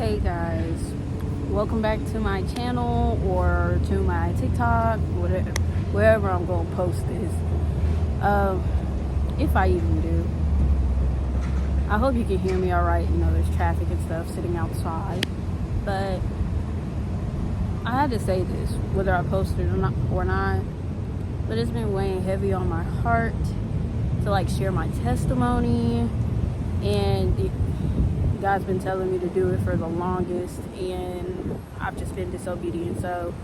Hey guys, welcome back to my channel or to my TikTok, whatever, wherever I'm going to post this. If I even do. I hope you can hear me all right. You know, there's traffic and stuff sitting outside. But I had to say this, whether I posted or not. But it's been weighing heavy on my heart to share my testimony, and God's been telling me to do it for the longest, and I've just been disobedient. So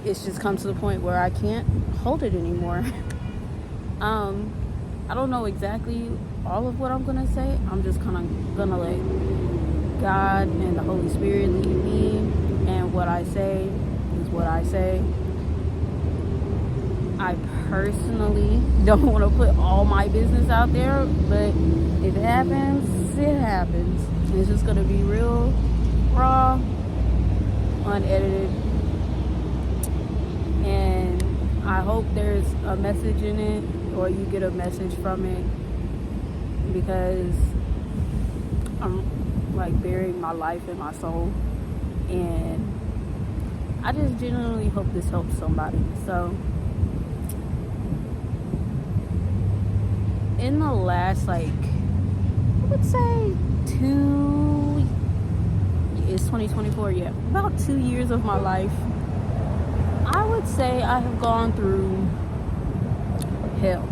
it's just come to the point where I can't hold it anymore. I don't know exactly all of what I'm gonna say. I'm just kind of gonna let God and the Holy Spirit lead me, and what I say is what I say. I personally don't want to put all my business out there, but if it happens, it happens. It's just going to be real, raw, unedited, and I hope there's a message in it, or you get a message from it, because I'm burying my life and my soul, and I just genuinely hope this helps somebody. So in the last I would say it's 2024, yeah, about 2 years of my life, I would say I have gone through hell.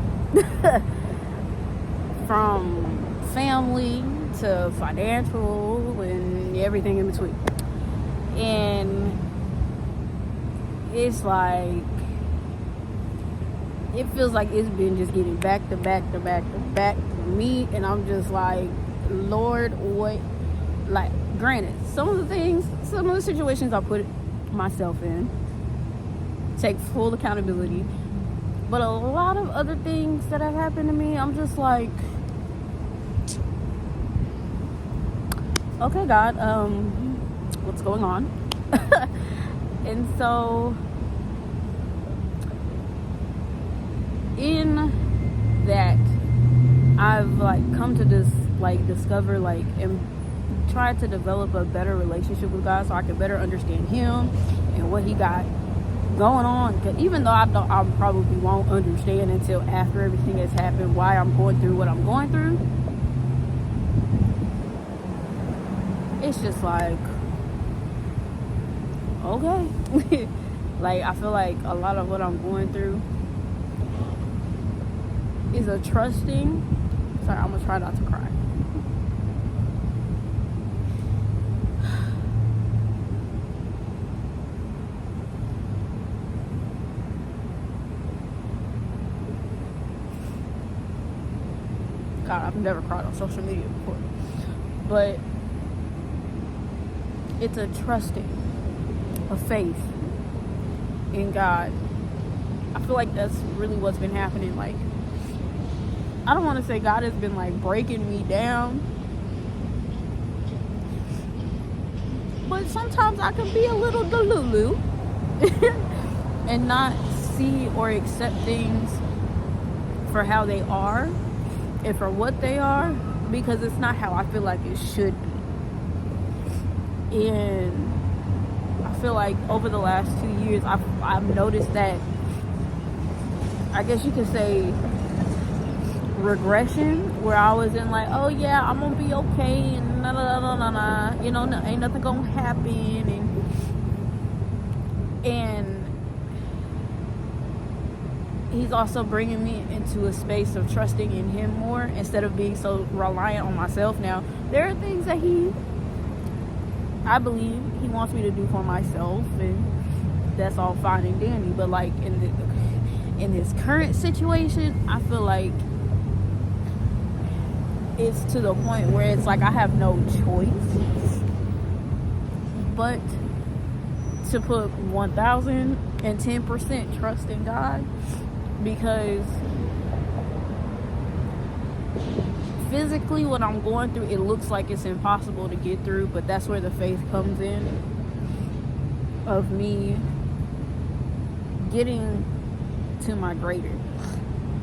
From family to financial and everything in between. And it's it feels like it's been just getting back to back to back to back to me, and I'm just like, Lord, what? Granted, some of the situations I put myself in, take full accountability, but a lot of other things that have happened to me, I'm just like, okay, God, what's going on? And so in that, I've come to discover and try to develop a better relationship with God, so I can better understand Him and what He got going on. Because even though I probably won't understand until after everything has happened why I'm going through what I'm going through, it's just okay. I feel like a lot of what I'm going through is a trusting. Sorry, I'm gonna try not to cry. God, I've never cried on social media before, but it's a trusting, a faith in God. I feel like that's really what's been happening. I don't want to say God has been breaking me down, but sometimes I can be a little delulu and not see or accept things for how they are and for what they are, because it's not how I feel like it should be. And I feel like over the last 2 years, I've noticed that, I guess you could say, regression, where I was in oh yeah, I'm gonna be okay, and ain't nothing gonna happen, and He's also bringing me into a space of trusting in Him more, instead of being so reliant on myself. Now, there are things that I believe He wants me to do for myself, and that's all fine and dandy, but in this current situation, I feel like it's to the point where it's I have no choice but to put 1000% trust in God, because physically what I'm going through, it looks like it's impossible to get through, but that's where the faith comes in, of me getting to my greater.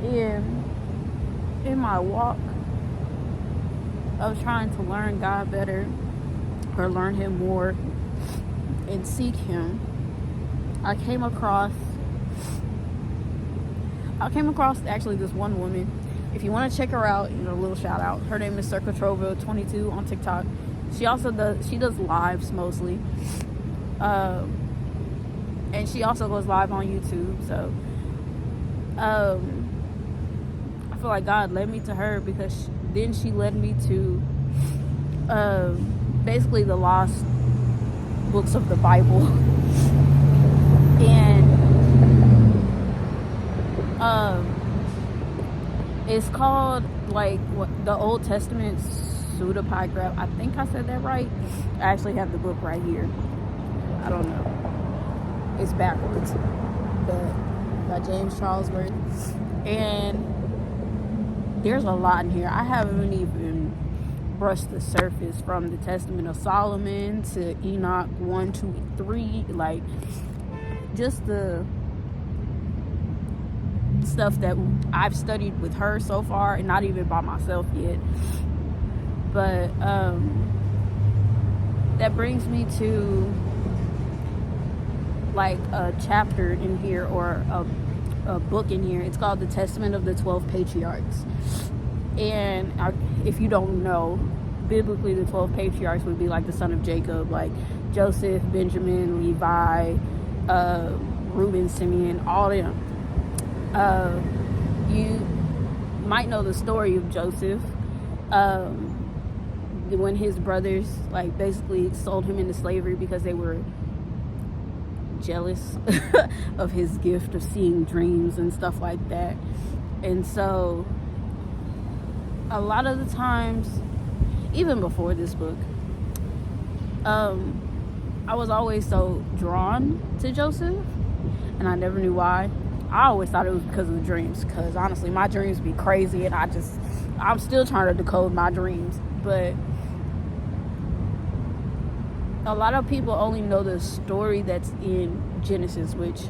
In my walk of trying to learn God better or learn him more and seek him, I came across actually this one woman. If you want to check her out, a little shout out. Her name is Circa Trovo 22 on TikTok. She does lives mostly. And she also goes live on YouTube. So I feel like God led me to her, because then she led me to basically the lost books of the Bible. And it's called the Old Testament Pseudepigraph. I think I said that right. I actually have the book right here. I don't know. It's backwards, but by James Charles Worth. And there's a lot in here. I haven't even brushed the surface, from the Testament of Solomon to Enoch 1, 2, 3. Like, just the stuff that I've studied with her so far, and not even by myself yet. But that brings me to a chapter in here, or a book in here. It's called The Testament of the 12 Patriarchs. And if you don't know, biblically the 12 patriarchs would be like the son of Jacob, like Joseph, Benjamin, Levi, Reuben, Simeon, all of them. You might know the story of Joseph, when his brothers basically sold him into slavery because they were jealous of his gift of seeing dreams and stuff like that. And so a lot of the times, even before this book, I was always so drawn to Joseph, and I never knew why. I always thought it was because of the dreams, because honestly my dreams be crazy, and I'm still trying to decode my dreams. But a lot of people only know the story that's in Genesis, which,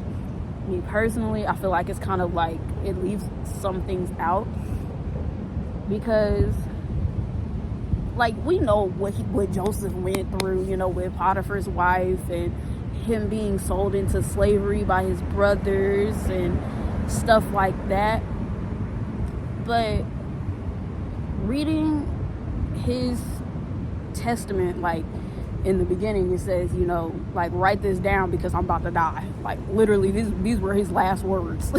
me personally, I feel like it's kind of it leaves some things out, because we know what Joseph went through, with Potiphar's wife, and him being sold into slavery by his brothers and stuff like that. But reading his testament, in the beginning it says, write this down because I'm about to die. Literally, these were his last words.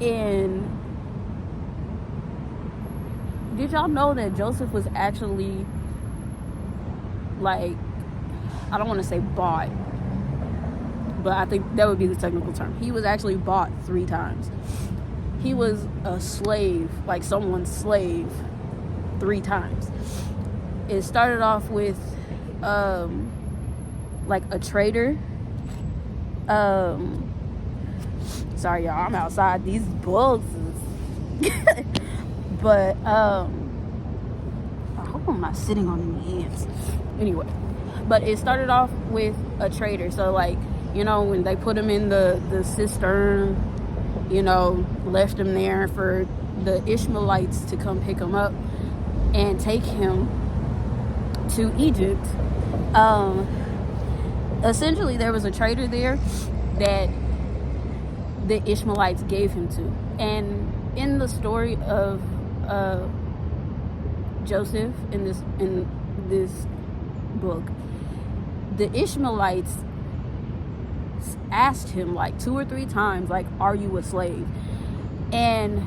And did y'all know that Joseph was actually, I don't want to say bought, but I think that would be the technical term. He was actually bought 3 times. He was a slave, someone's slave, 3 times. It started off with a trader. Sorry y'all, I'm outside. These bugs is but I hope I'm not sitting on any ants. Anyway, but it started off with a trader. So when they put him in the cistern, left him there for the Ishmaelites to come pick him up and take him to Egypt. Essentially there was a trader there that the Ishmaelites gave him to. And in the story of Joseph in this book, the Ishmaelites asked him 2 or 3 times, are you a slave? And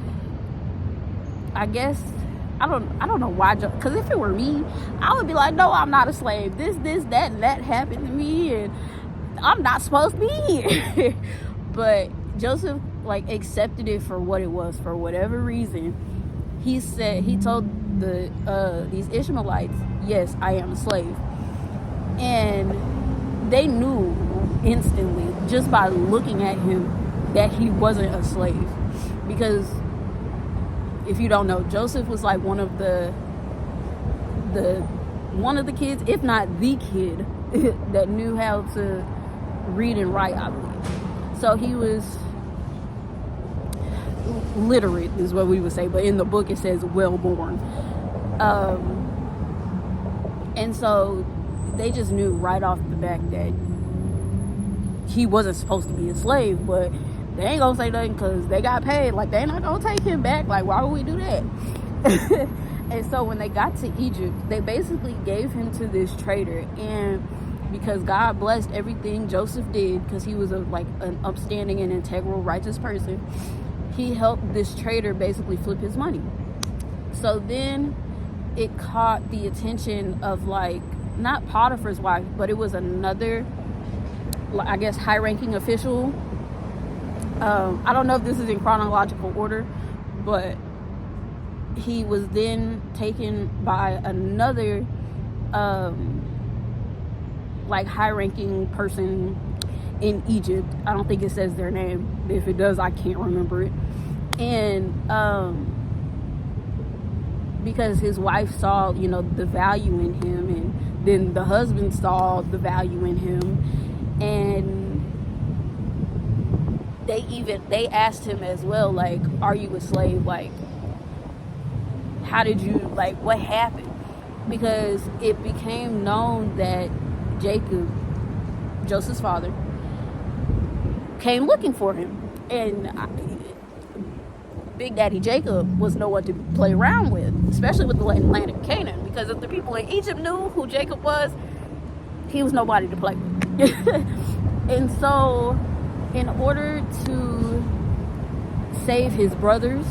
I guess I don't know why, because if it were me, I would be like, no, I'm not a slave. This, that, and that happened to me, and I'm not supposed to be here. But Joseph accepted it for what it was. For whatever reason, he told these Ishmaelites, yes, I am a slave. And they knew instantly, just by looking at him, that he wasn't a slave. Because if you don't know, Joseph was one of the kids, if not the kid, that knew how to read and write, I believe. So he was literate, is what we would say, but in the book it says well born. And so they just knew right off the back that he wasn't supposed to be a slave, but they ain't gonna say nothing because they got paid. Like, they not gonna take him back. Like, why would we do that? And so when they got to Egypt, they basically gave him to this trader. And because God blessed everything Joseph did, because he was an upstanding and integral, righteous person, he helped this trader basically flip his money. So then it caught the attention of, like, not Potiphar's wife, but it was another, I guess, high-ranking official. I don't know if this is in chronological order, but he was then taken by another high-ranking person in Egypt. I don't think it says their name. If it does, I can't remember it. And because his wife saw, the value in him, and then the husband saw the value in him, and they asked him as well, like, are you a slave? Like, how did you, like, what happened? Because it became known that Jacob, Joseph's father, came looking for him. And Big Daddy Jacob was no one to play around with, especially with the land of Canaan, because if the people in Egypt knew who Jacob was, he was nobody to play with. And so, in order to save his brothers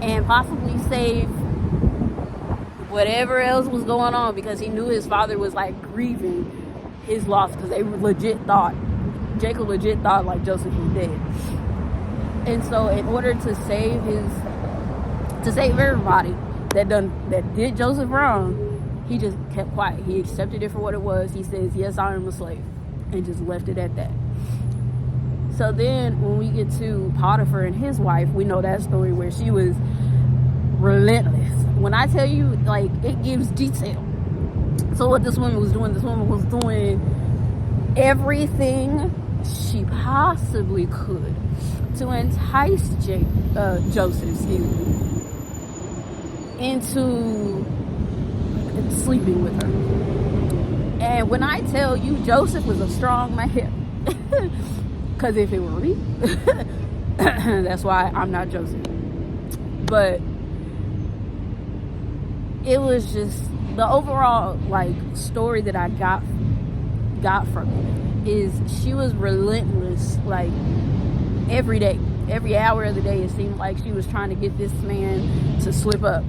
and possibly save whatever else was going on, because he knew his father was, like, grieving his loss, because Jacob legit thought like Joseph was dead. And so in order to save everybody that did Joseph wrong, he just kept quiet. He accepted it for what it was. He says, yes, I am a slave, and just left it at that. So then when we get to Potiphar and his wife, we know that story where she was relentless. When I tell you, like, it gives detail. So what this woman was doing everything she possibly could to entice Joseph, into sleeping with her. And when I tell you, Joseph was a strong man, because if it were me, that's why I'm not Joseph. But it was just the overall, like, story that I got from it is she was relentless, like, every day, every hour of the day. It seemed like she was trying to get this man to slip up.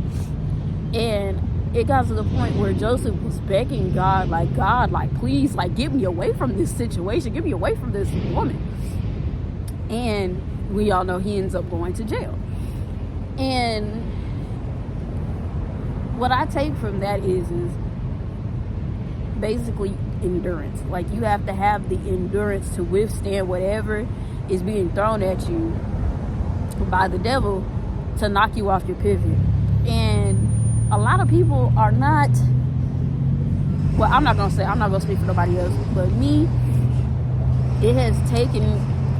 And it got to the point where Joseph was begging God, like, please, like, get me away from this situation, get me away from this woman. And we all know he ends up going to jail. And what I take from that is basically endurance. Like, you have to have the endurance to withstand whatever is being thrown at you by the devil to knock you off your pivot. And a lot of people are not, well, I'm not going to speak for nobody else, but me, it has taken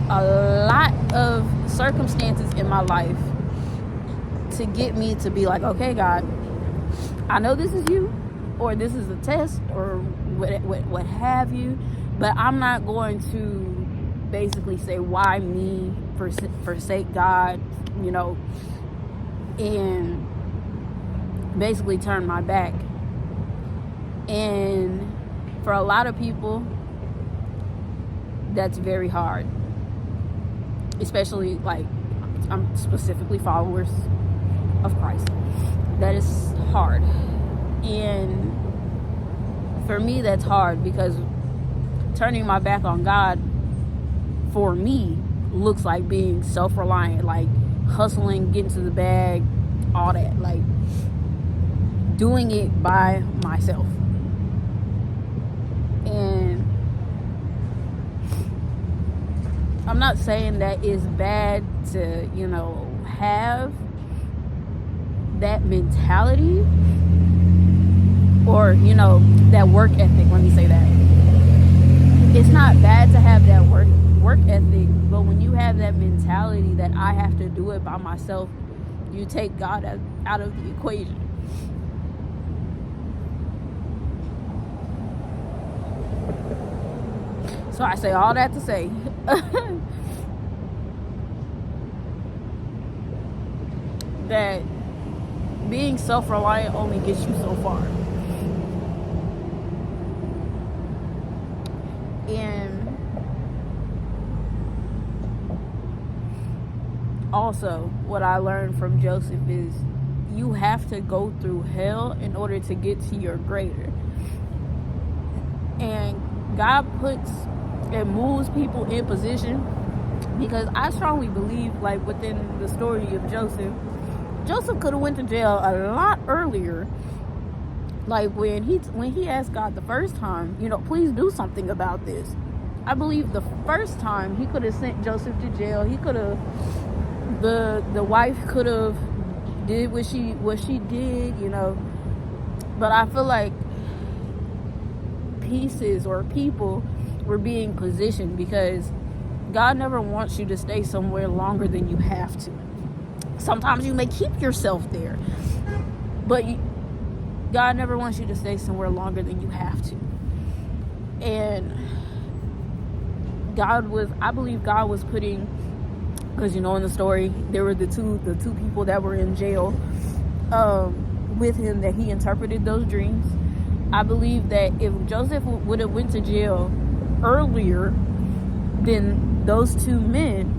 a lot of circumstances in my life to get me to be like, okay, God, I know this is you, or this is a test, or what have you, but I'm not going to basically say, why me, forsake God, and basically turn my back. And for a lot of people, that's very hard, especially, like, I'm specifically followers of Christ. That is hard. And for me, that's hard, because turning my back on God, for me, looks like being self-reliant, like hustling, getting to the bag, all that, like doing it by myself. And I'm not saying that it's bad to, have that mentality, or, that work ethic. Let me say that. It's not bad to have that work ethic, but when you have that mentality that I have to do it by myself, you take God out of the equation. So I say all that to say that being self-reliant only gets you so far. And also, what I learned from Joseph is you have to go through hell in order to get to your greater. And God puts and moves people in position, because I strongly believe, like, within the story of Joseph could have went to jail a lot earlier. Like, when he asked God the first time, please do something about this. I believe the first time he could have sent Joseph to jail. He could have, the wife could have did what she did, But I feel like pieces or people were being positioned, because God never wants you to stay somewhere longer than you have to. Sometimes you may keep yourself there, but God never wants you to stay somewhere longer than you have to. And I believe God was putting, because in the story there were the two people that were in jail with him, that he interpreted those dreams. I believe that if Joseph would have went to jail earlier than those two men,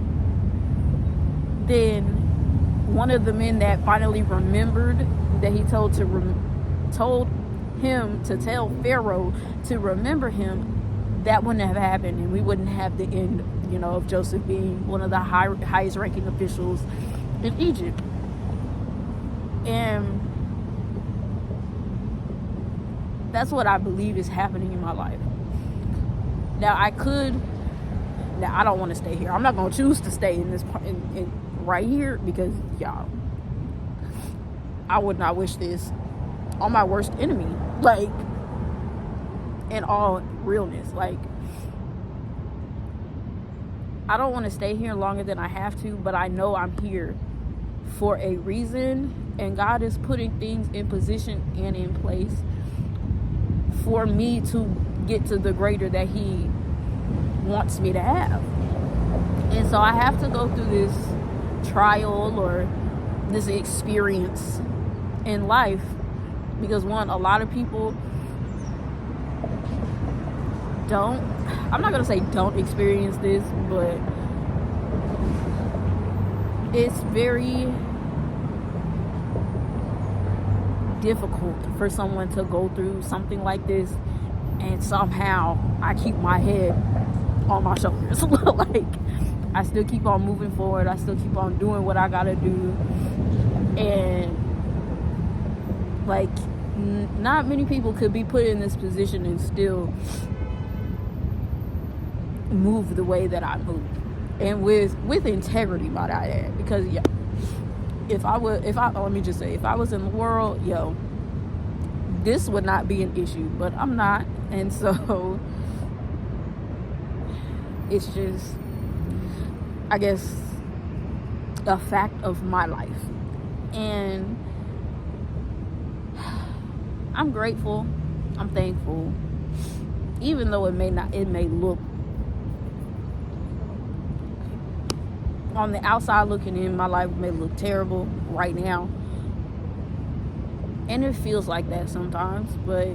then one of the men that finally remembered, that he told him to tell Pharaoh to remember him, that wouldn't have happened, and we wouldn't have the end, of Joseph being one of the highest ranking officials in Egypt. And that's what I believe is happening in my life. Now I don't want to stay here. I'm not going to choose to stay in this right here, because y'all, I would not wish this on my worst enemy. Like, in all realness, like, I don't want to stay here longer than I have to, but I know I'm here for a reason, and God is putting things in position and in place for me to get to the greater that he wants me to have. And so I have to go through this trial or this experience in life, because one, a lot of people I'm not gonna say don't experience this, but it's very difficult for someone to go through something like this, and somehow I keep my head on my shoulders. Like, I still keep on moving forward. I still keep on doing what I gotta do. And like, not many people could be put in this position and still move the way that I move, and with integrity, might I add. Because if I was in the world, this would not be an issue, but I'm not. And so it's just, I guess, a fact of my life. And I'm grateful, I'm thankful, even though it may look, on the outside looking in, my life may look terrible right now, and it feels like that sometimes, but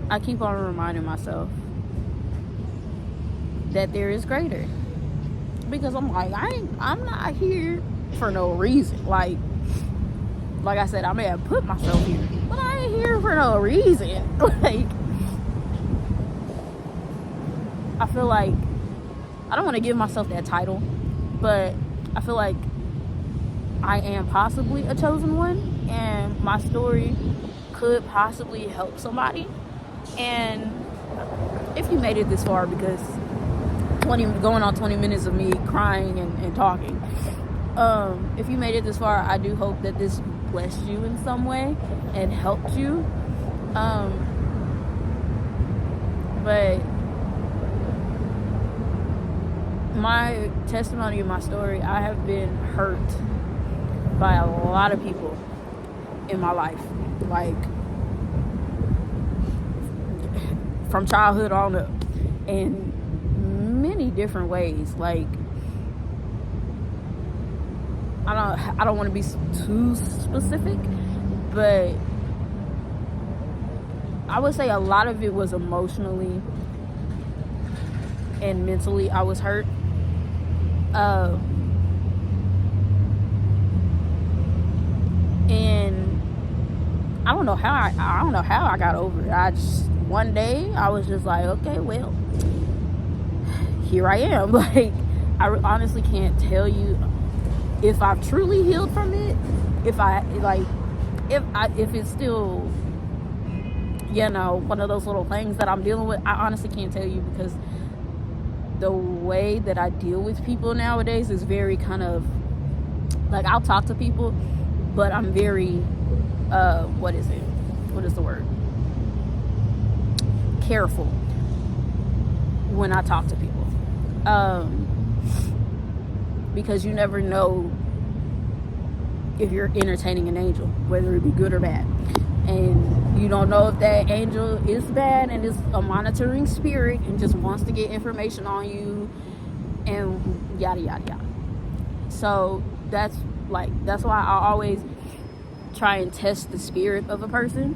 I keep on reminding myself that there is greater, because I'm like, I'm not here for no reason. Like I said, I may have put myself here, but I ain't here for no reason. Like, I feel like, I don't want to give myself that title, but I feel like I am possibly a chosen one, and my story could possibly help somebody. And if you made it this far, because going on 20 minutes of me crying and talking, if you made it this far, I do hope that this blessed you in some way and helped you. But my testimony and my story, I have been hurt by a lot of people in my life, like from childhood on up. And different ways. Like, I don't want to be too specific, but I would say a lot of it was emotionally and mentally. I was hurt. And I don't know how I got over it. I just, one day I was just like, okay, well, here I am. Like, I honestly can't tell you if I've truly healed from it. If it's still, one of those little things that I'm dealing with. I honestly can't tell you, because the way that I deal with people nowadays is very kind of like, I'll talk to people, but I'm very what is the word, careful when I talk to people, because you never know if you're entertaining an angel, whether it be good or bad, and you don't know if that angel is bad and is a monitoring spirit and just wants to get information on you and yada yada yada. So that's why I always try and test the spirit of a person,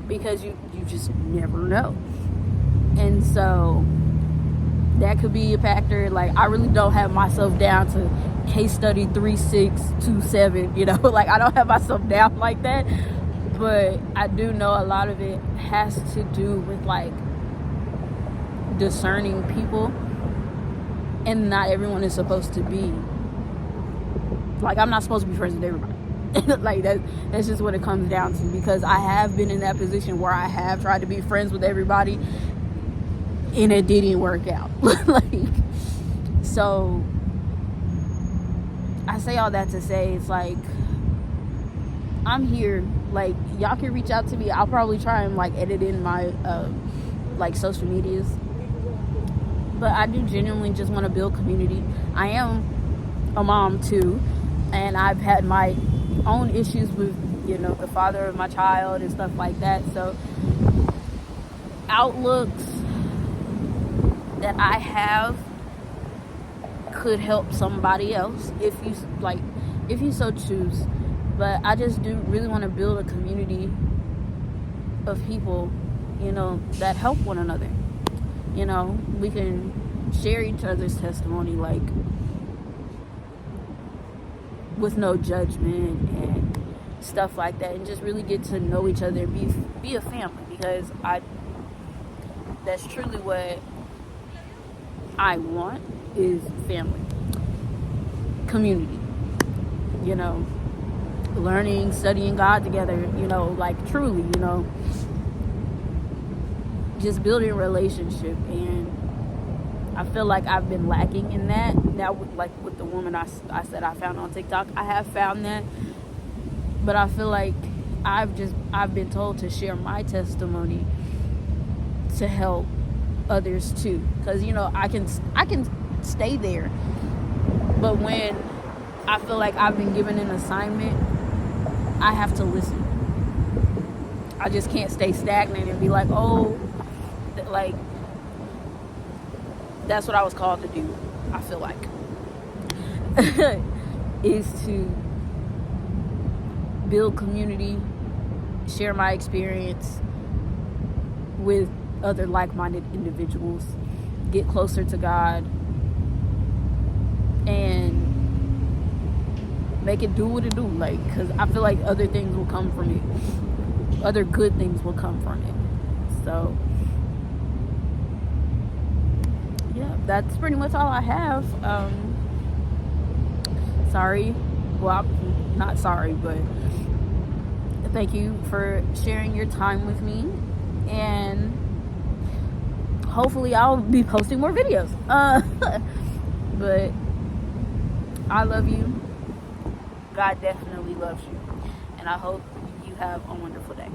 because you just never know. And so that could be a factor. Like, I really don't have myself down to case study 3627, like, I don't have myself down like that, but I do know a lot of it has to do with, like, discerning people, and not everyone is supposed to be, like, I'm not supposed to be friends with everybody. Like, that's just what it comes down to, because I have been in that position where I have tried to be friends with everybody and it didn't work out. Like, so I say all that to say, it's like, I'm here. Like, y'all can reach out to me. I'll probably try and, like, edit in my like, social medias, but I do genuinely just want to build community. I am a mom too, and I've had my own issues with, the father of my child and stuff like that. So outlooks that I have could help somebody else if you so choose. But I just do really want to build a community of people, that help one another. We can share each other's testimony, like, with no judgment and stuff like that, and just really get to know each other and be a family, because that's truly what I want, is family, community, learning, studying God together, like, truly, just building a relationship. And I feel like I've been lacking in that. Now, with the woman I said I found on TikTok, I have found that, but I feel like I've been told to share my testimony to help others too, because I can stay there, but when I feel like I've been given an assignment, I have to listen. I just can't stay stagnant and be like, oh, like, that's what I was called to do. I feel like is to build community, share my experience with other like-minded individuals, get closer to God, and make it do what it do. Like, because I feel like other things will come from it. Other good things will come from it. So yeah, that's pretty much all I have. Sorry. Well, I'm not sorry, but thank you for sharing your time with me. And hopefully I'll be posting more videos. But I love you. God definitely loves you. And I hope you have a wonderful day.